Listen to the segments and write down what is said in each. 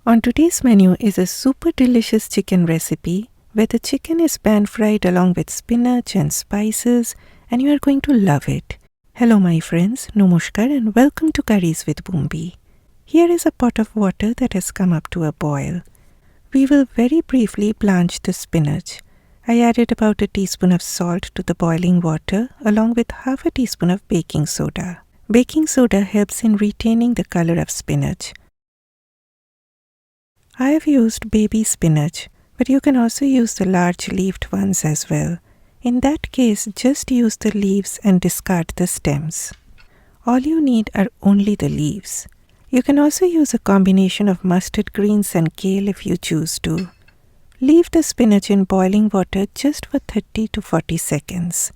On today's menu is a super delicious chicken recipe where the chicken is pan-fried along with spinach and spices, and you are going to love it. Hello my friends, Namaskar and welcome to Curries with Bumbi. Here is a pot of water that has come up to a boil. We will very briefly blanch the spinach. I added about a teaspoon of salt to the boiling water along with half a teaspoon of baking soda. Baking soda helps in retaining the color of spinach. I have used baby spinach, but you can also use the large leafed ones as well. In that case, just use the leaves and discard the stems. All you need are only the leaves. You can also use a combination of mustard greens and kale if you choose to. Leave the spinach in boiling water just for 30 to 40 seconds.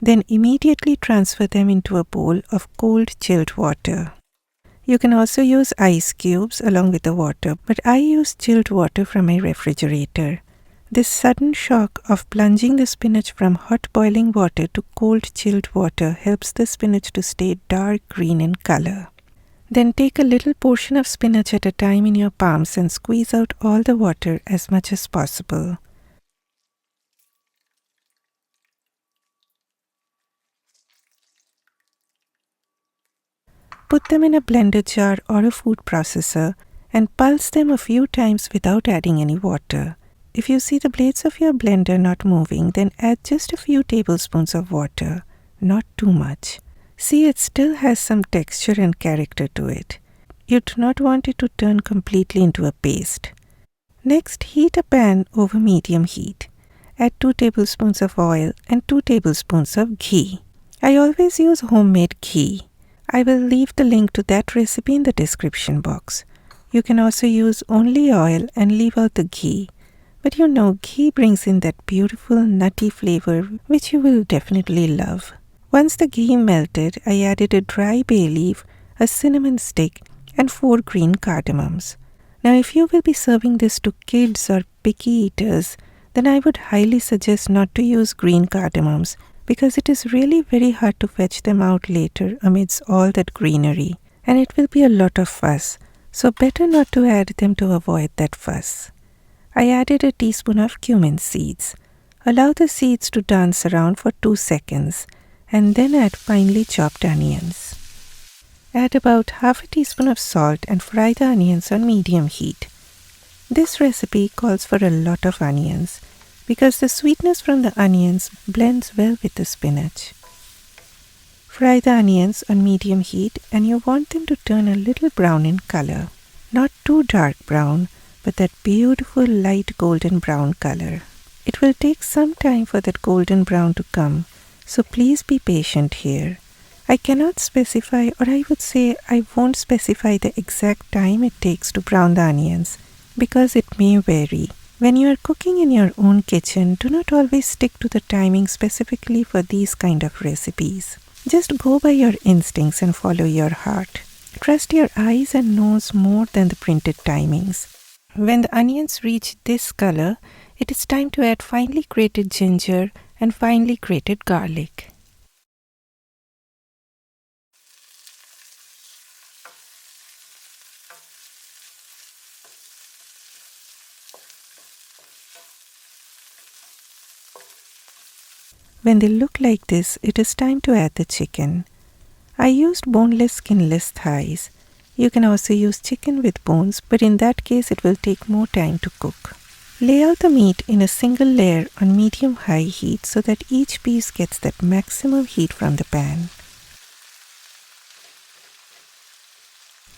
Then immediately transfer them into a bowl of cold chilled water. You can also use ice cubes along with the water, but I use chilled water from my refrigerator. This sudden shock of plunging the spinach from hot boiling water to cold chilled water helps the spinach to stay dark green in color. Then take a little portion of spinach at a time in your palms and squeeze out all the water as much as possible. Put them in a blender jar or a food processor and pulse them a few times without adding any water. If you see the blades of your blender not moving, then add just a few tablespoons of water, not too much. See, it still has some texture and character to it. You do not want it to turn completely into a paste. Next, heat a pan over medium heat. Add 2 tablespoons of oil and 2 tablespoons of ghee. I always use homemade ghee. I will leave the link to that recipe in the description box. You can also use only oil and leave out the ghee. But you know, ghee brings in that beautiful nutty flavor which you will definitely love. Once the ghee melted, I added a dry bay leaf, a cinnamon stick, and 4 green cardamoms. Now if you will be serving this to kids or picky eaters, then I would highly suggest not to use green cardamoms because it is really very hard to fetch them out later amidst all that greenery, and it will be a lot of fuss, so better not to add them to avoid that fuss. I added a teaspoon of cumin seeds. Allow the seeds to dance around for 2 seconds and then add finely chopped onions. Add about half a teaspoon of salt and fry the onions on medium heat. This recipe calls for a lot of onions because the sweetness from the onions blends well with the spinach. Fry the onions on medium heat and you want them to turn a little brown in color. Not too dark brown, but that beautiful light golden brown color. It will take some time for that golden brown to come, so please be patient here. I cannot specify, or I would say I won't specify the exact time it takes to brown the onions because it may vary. When you are cooking in your own kitchen, do not always stick to the timing specifically for these kind of recipes. Just go by your instincts and follow your heart. Trust your eyes and nose more than the printed timings. When the onions reach this color, it is time to add finely grated ginger and finely grated garlic. When they look like this, it is time to add the chicken. I used boneless, skinless thighs. You can also use chicken with bones, but in that case it will take more time to cook. Lay out the meat in a single layer on medium-high heat so that each piece gets that maximum heat from the pan.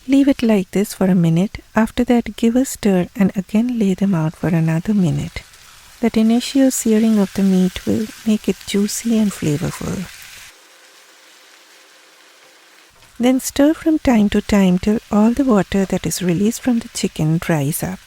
Leave it like this for a minute. After that, give a stir and again lay them out for another minute. That initial searing of the meat will make it juicy and flavorful. Then stir from time to time till all the water that is released from the chicken dries up.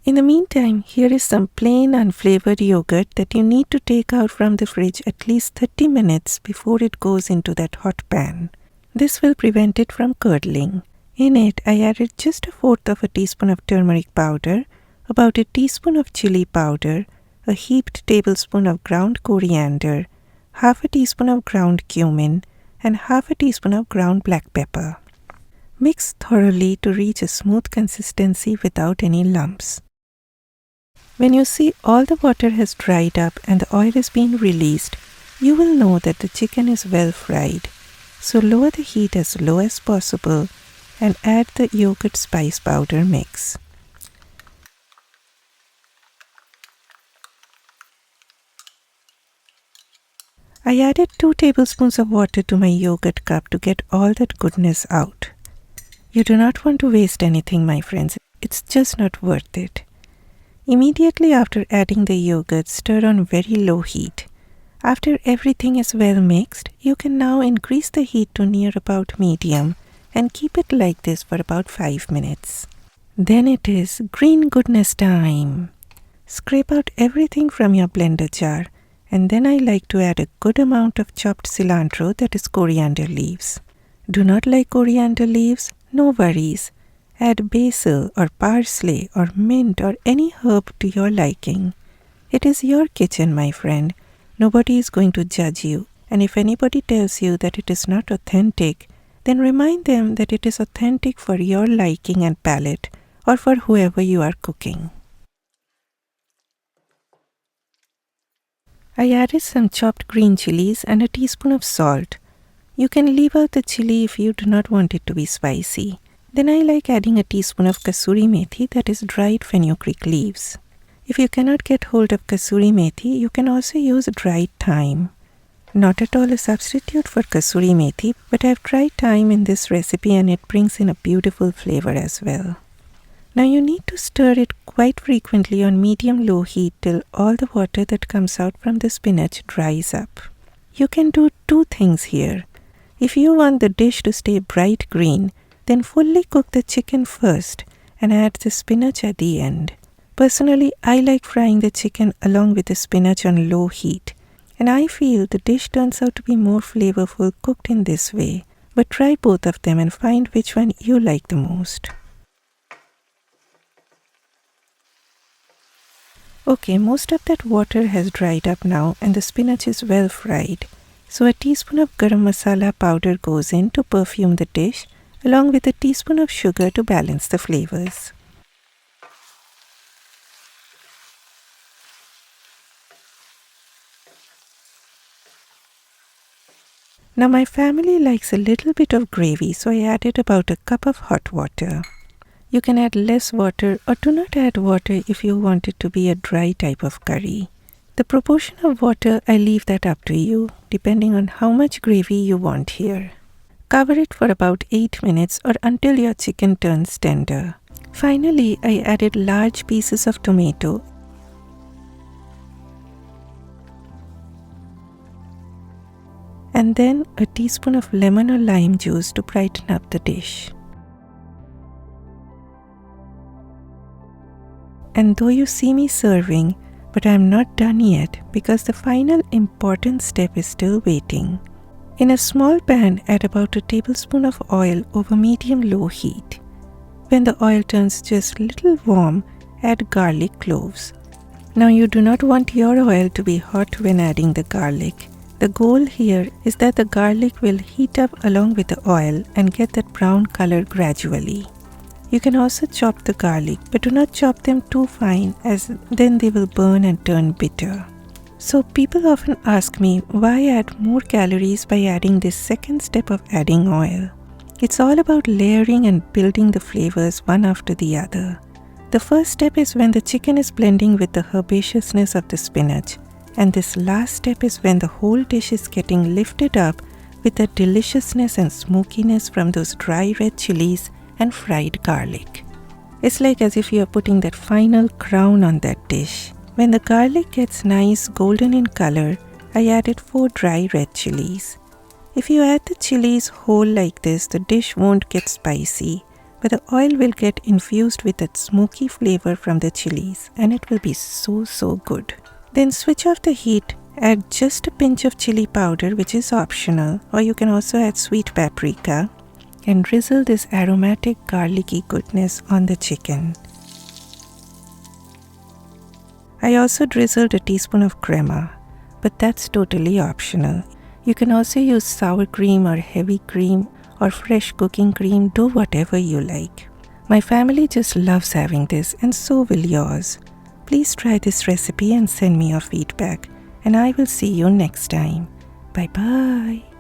In the meantime, here is some plain unflavored yogurt that you need to take out from the fridge at least 30 minutes before it goes into that hot pan. This will prevent it from curdling. In it, I added just 1/4 teaspoon of turmeric powder, about a teaspoon of chili powder, a heaped tablespoon of ground coriander, half a teaspoon of ground cumin, and half a teaspoon of ground black pepper. Mix thoroughly to reach a smooth consistency without any lumps. When you see all the water has dried up and the oil is being released, you will know that the chicken is well fried. So lower the heat as low as possible and add the yogurt spice powder mix. I added 2 tablespoons of water to my yogurt cup to get all that goodness out. You do not want to waste anything, my friends. It's just not worth it. Immediately after adding the yogurt, stir on very low heat. After everything is well mixed, you can now increase the heat to near about medium and keep it like this for about 5 minutes. Then it is green goodness time. Scrape out everything from your blender jar, and then I like to add a good amount of chopped cilantro, that is coriander leaves. Do not like coriander leaves? No worries. Add basil or parsley or mint or any herb to your liking. It is your kitchen, my friend. Nobody is going to judge you, and if anybody tells you that it is not authentic, then remind them that it is authentic for your liking and palate, or for whoever you are cooking. I added some chopped green chilies and a teaspoon of salt. You can leave out the chili if you do not want it to be spicy. Then I like adding a teaspoon of kasuri methi, that is dried fenugreek leaves. If you cannot get hold of kasuri methi, you can also use dried thyme. Not at all a substitute for kasuri methi, but I have tried thyme in this recipe and it brings in a beautiful flavor as well. Now you need to stir it quite frequently on medium-low heat till all the water that comes out from the spinach dries up. You can do 2 things here. If you want the dish to stay bright green, then fully cook the chicken first and add the spinach at the end. Personally, I like frying the chicken along with the spinach on low heat, and I feel the dish turns out to be more flavorful cooked in this way. But try both of them and find which one you like the most. Okay, most of that water has dried up now and the spinach is well fried. So a teaspoon of garam masala powder goes in to perfume the dish, along with a teaspoon of sugar to balance the flavors. Now my family likes a little bit of gravy, so I added about a cup of hot water. You can add less water or do not add water if you want it to be a dry type of curry. The proportion of water, I leave that up to you, depending on how much gravy you want here. Cover it for about 8 minutes or until your chicken turns tender. Finally, I added large pieces of tomato and then a teaspoon of lemon or lime juice to brighten up the dish. And though you see me serving, but I am not done yet because the final important step is still waiting. In a small pan, add about a tablespoon of oil over medium-low heat. When the oil turns just a little warm, add garlic cloves. Now you do not want your oil to be hot when adding the garlic. The goal here is that the garlic will heat up along with the oil and get that brown color gradually. You can also chop the garlic, but do not chop them too fine as then they will burn and turn bitter. So people often ask me why add more calories by adding this second step of adding oil. It's all about layering and building the flavors one after the other. The first step is when the chicken is blending with the herbaceousness of the spinach, and this last step is when the whole dish is getting lifted up with the deliciousness and smokiness from those dry red chilies and fried garlic. It's like as if you are putting that final crown on that dish. When the garlic gets nice golden in color, I added 4 dry red chilies. If you add the chilies whole like this, the dish won't get spicy, but the oil will get infused with that smoky flavor from the chilies and it will be so good. Then switch off the heat, add just a pinch of chili powder, which is optional, or you can also add sweet paprika, and drizzle this aromatic garlicky goodness on the chicken. I also drizzled a teaspoon of crema, but that's totally optional. You can also use sour cream or heavy cream or fresh cooking cream, do whatever you like. My family just loves having this, and so will yours. Please try this recipe and send me your feedback, and I will see you next time. Bye bye.